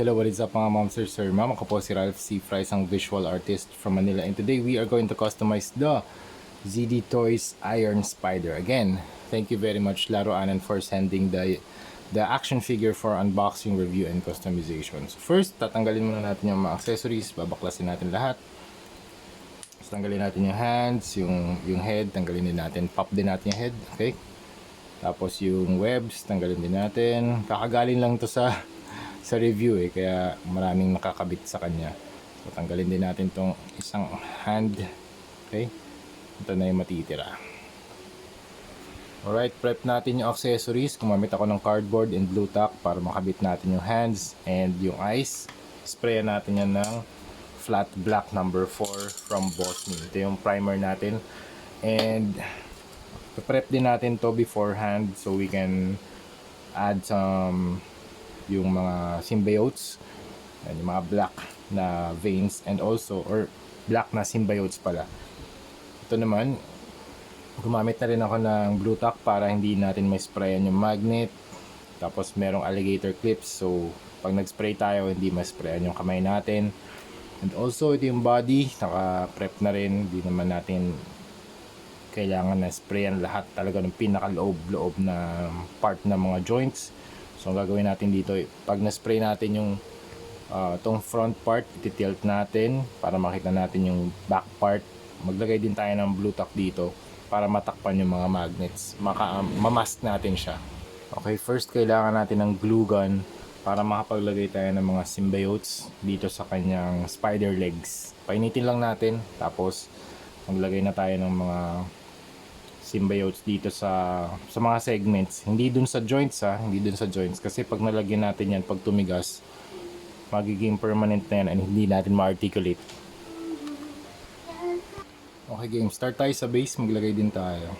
Hello, what is up mga moms sir? Ma'am, ako po si Ralph C. Fry, isang visual artist from Manila. And today we are going to customize the ZD Toys Iron Spider. Again, thank you very much Laro Anan for sending the action figure for unboxing, review, and customization. So first, tatanggalin muna natin yung mga accessories. Babaklasin natin lahat. So, tanggalin natin yung hands, yung head, tanggalin din natin. Pop din natin yung head, okay? Tapos yung webs, tanggalin din natin. Kakagaling lang to sa review kaya maraming nakakabit sa kanya. So tanggalin din natin tong isang hand. Okay? Ito na yung matitira. Alright, prep natin yung accessories. Gumamit ako ng cardboard and blue tack para makabit natin yung hands and yung eyes. Sprayan natin yan ng flat black number 4 from Bosnia. Ito yung primer natin. And prep din natin to beforehand so we can add some yung mga symbiotes, yung mga black na veins and also or black na symbiotes pala. Ito naman, gumamit na rin ako ng blue tack para hindi natin ma-sprayan yung magnet. Tapos merong alligator clips, so pag nag-spray tayo hindi ma-sprayan yung kamay natin. And also ito yung body, naka-prep na rin, hindi naman natin kailangan na sprayan lahat talaga ng pinakaloob-loob na part ng mga joints. So ang gagawin natin dito, pag na-spray natin yung tong front part, iti-tilt natin para makita natin yung back part. Maglagay din tayo ng blue tack dito para matakpan yung mga magnets. Mamask natin siya. Okay, first kailangan natin ng glue gun para makapaglagay tayo ng mga symbiotes dito sa kanyang spider legs. Painitin lang natin, tapos maglagay na tayo ng mga symbiotes dito sa mga segments, hindi dun sa joints hindi dun sa joints, kasi pag nalagyan natin yan, pag tumigas magiging permanent na yan and hindi natin ma-articulate. Okay game, start tayo sa base, maglagay din tayo.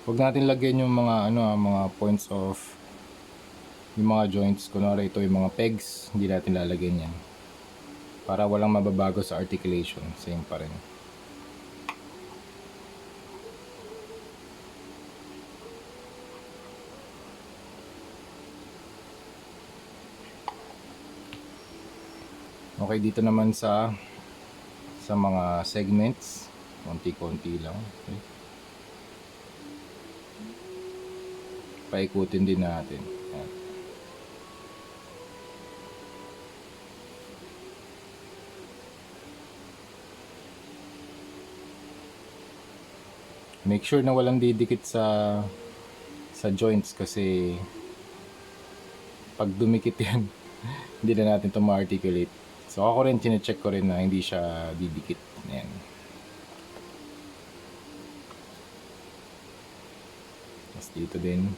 Huwag natin lagyan yung mga mga points of yung mga joints. Kunwari ito yung mga pegs, hindi natin lalagyan yan para walang mababago sa articulation. Same pa rin. Okay, dito naman sa mga segments, konti-konti lang. Okay. Paikutin din natin. Ayan. Make sure na walang didikit sa joints kasi pag dumikit yan hindi na natin ito ma-articulate. So ako rin, chinecheck ko rin na hindi siya didikit. Ayan. Tapos dito din.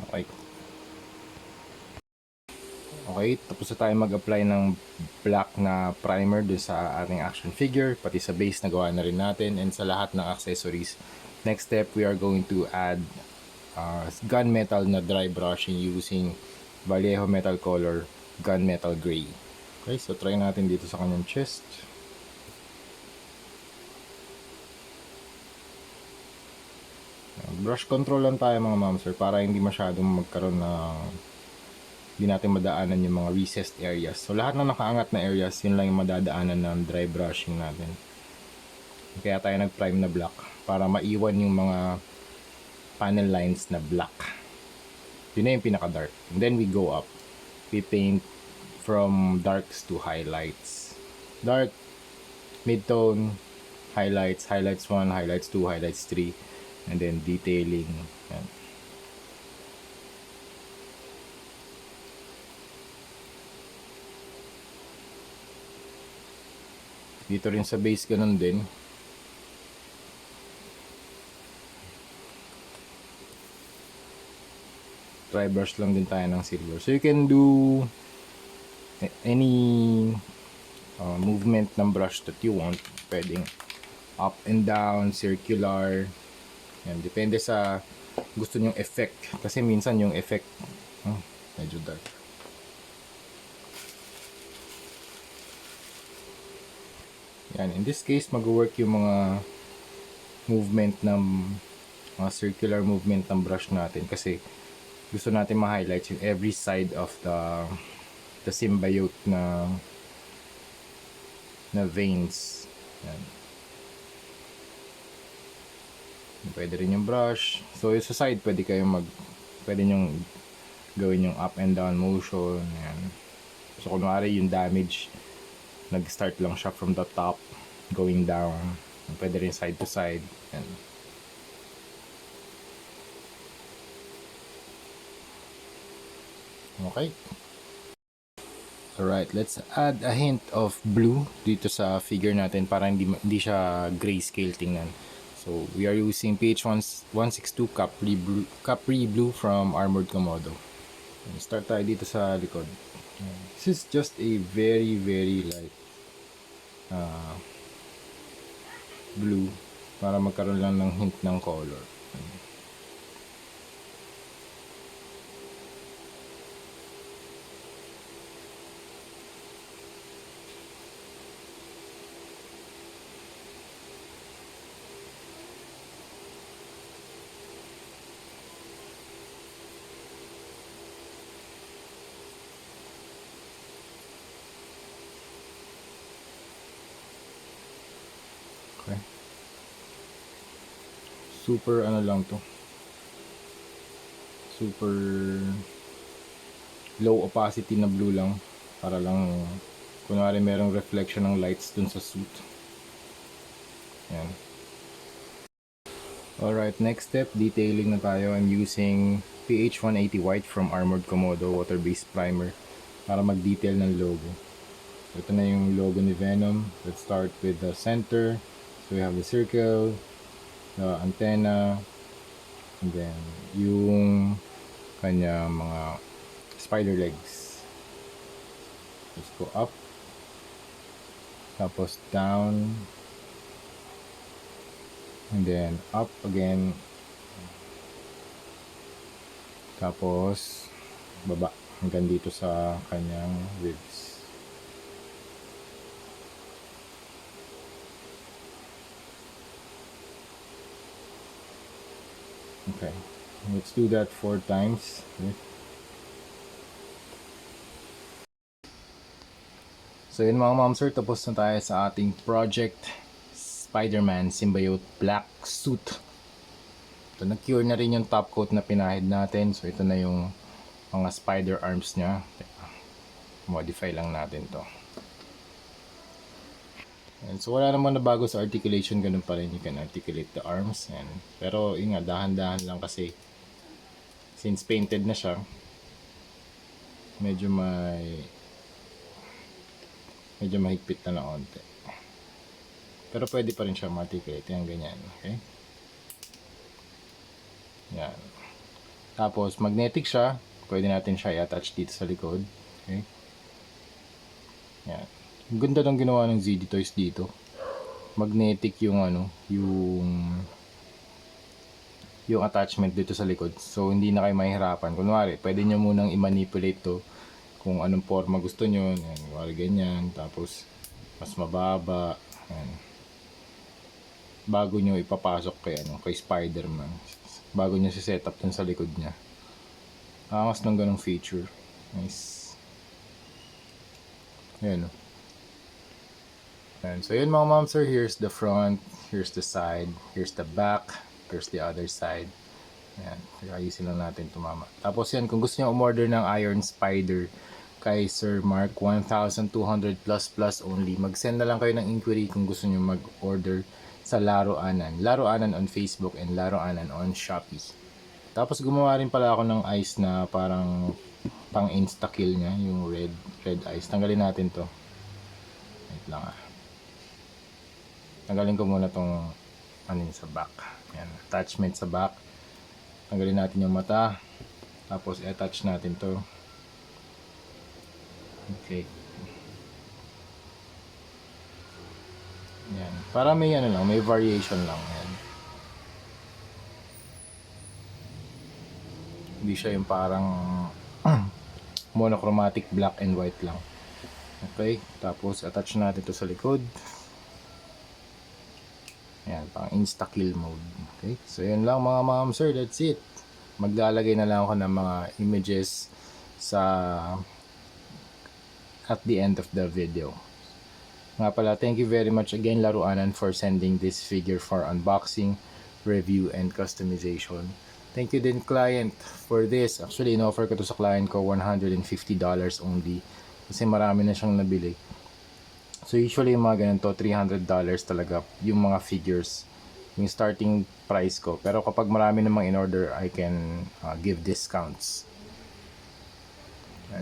Okay. Okay, tapos na tayo mag-apply ng black na primer dun sa ating action figure, pati sa base na gawa na rin natin, and sa lahat ng accessories. Next step, we are going to add gunmetal na dry brushing using Vallejo Metal Color Gunmetal Gray. Okay, so try natin dito sa kanyang chest. Brush control lang tayo mga mamsir para hindi masyadong magkaroon ng hindi natin madaanan yung mga recessed areas. So lahat ng nakaangat na areas, yun lang yung madadaanan ng dry brushing natin. Kaya tayo nag-prime na black para maiwan yung mga panel lines na black. Yun na yung pinaka-dark. And then we go up. We paint from darks to highlights. Dark, mid-tone, highlights, highlights 1, highlights 2, highlights 3, and then detailing. Yan. Dito rin sa base ganun din. Dry brush lang din tayo ng silver. So you can do any movement ng brush that you want. Pwedeng up and down, circular, Yan, depende sa gusto nyong effect. Kasi minsan yung effect, medyo dark. Yan, in this case, mag-work yung mga movement ng mga circular movement ng brush natin kasi gusto natin ma-highlight yung every side of the symbiote na veins. Yan. Pwede rin yung brush. So sa side pwede nyong gawin yung up and down motion. Yan. So kunwari yung damage, nag-start lang siya from the top going down. Pwede rin side to side. Yan. Okay. Alright, let's add a hint of blue dito sa figure natin para hindi siya grayscale tingnan. So, we are using PH162 Capri Blue from Armored Komodo. Start tayo dito sa likod. This is just a very, very light blue para magkaroon lang ng hint ng color. Okay. Super ano lang to. Super low opacity na blue lang para lang kunwari merong reflection ng lights dun sa suit. Yan. Alright, next step, detailing na tayo. I'm using PH180 White from Armored Komodo water-based primer para mag-detail ng logo. Ito na yung logo ni Venom. Let's start with the center. So we have the circle, the antenna, and then yung kanya mga spider legs. Let's go up, tapos down, and then up again, tapos baba hanggang dito sa kanyang ribs. Okay, let's do that 4 times. Okay. So yun mga momsir, tapos na tayo sa ating project Spider-Man Symbiote Black Suit. Ito, nag-cure na rin yung top coat na pinahid natin. So ito na yung mga spider arms nya. Modify lang natin to. And so wala namang nabago sa articulation, ganun pa rin. You can articulate the arms. And, pero yun nga, dahan-dahan lang kasi since painted na siya, medyo mahigpit na onte. Pero pwede pa rin siya ma-articulate. Yan, ganyan. Okay? Yan. Tapos magnetic siya. Pwede natin siya i-attach dito sa likod. Okay? Yan. Ang ganda ng ginawa ng ZD Toys dito. Magnetic yung yung attachment dito sa likod. So hindi na kayo mahihirapan. Kunwari, pwede nyo munang i-manipulate to kung anong forma gusto nyo. Yan, kunwari ganyan. Tapos mas mababa. Yan. Bago nyo ipapasok kay Spider-Man. Bago nyo si-setup dun sa likod niya. Angas ng ganong feature. Nice. Ayan o. And so yun mga momsir, here's the front, here's the side, here's the back, here's the other side. Ayan, ayusin lang natin ito mama. Tapos yan, kung gusto nyo umorder ng Iron Spider kay Sir Mark, 1,200 plus only. Mag-send na lang kayo ng inquiry kung gusto nyo mag-order sa Laro Anan. Laro Anan on Facebook and Laro Anan on Shopee. Tapos gumawa rin pala ako ng eyes na parang pang insta-kill niya, yung red eyes. Tanggalin natin to. Wait lang ah. Tanggalin ko muna tong sa back. Yan, attachment sa back. Tanggalin natin yung mata. Tapos i-attach natin to. Okay. Yan. Para may may variation lang yan. Hindi siya yung parang monochromatic black and white lang. Okay, tapos attach natin to sa likod. Ayan, pang insta-kill mode. Okay, so yun lang mga ma'am sir, that's it. Maglalagay na lang ako ng mga images sa at the end of the video. Nga pala, thank you very much again Laruanan for sending this figure for unboxing, review, and customization. Thank you din client for this. Actually, in-offer ko to sa client ko $150 only kasi marami na siyang nabili. So usually yung mga ganito, $300 talaga yung mga figures, yung starting price ko. Pero kapag marami namang in-order, I can give discounts.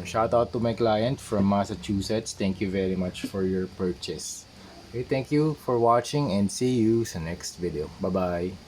Shout out to my client from Massachusetts. Thank you very much for your purchase. Okay, thank you for watching and see you sa next video. Bye-bye.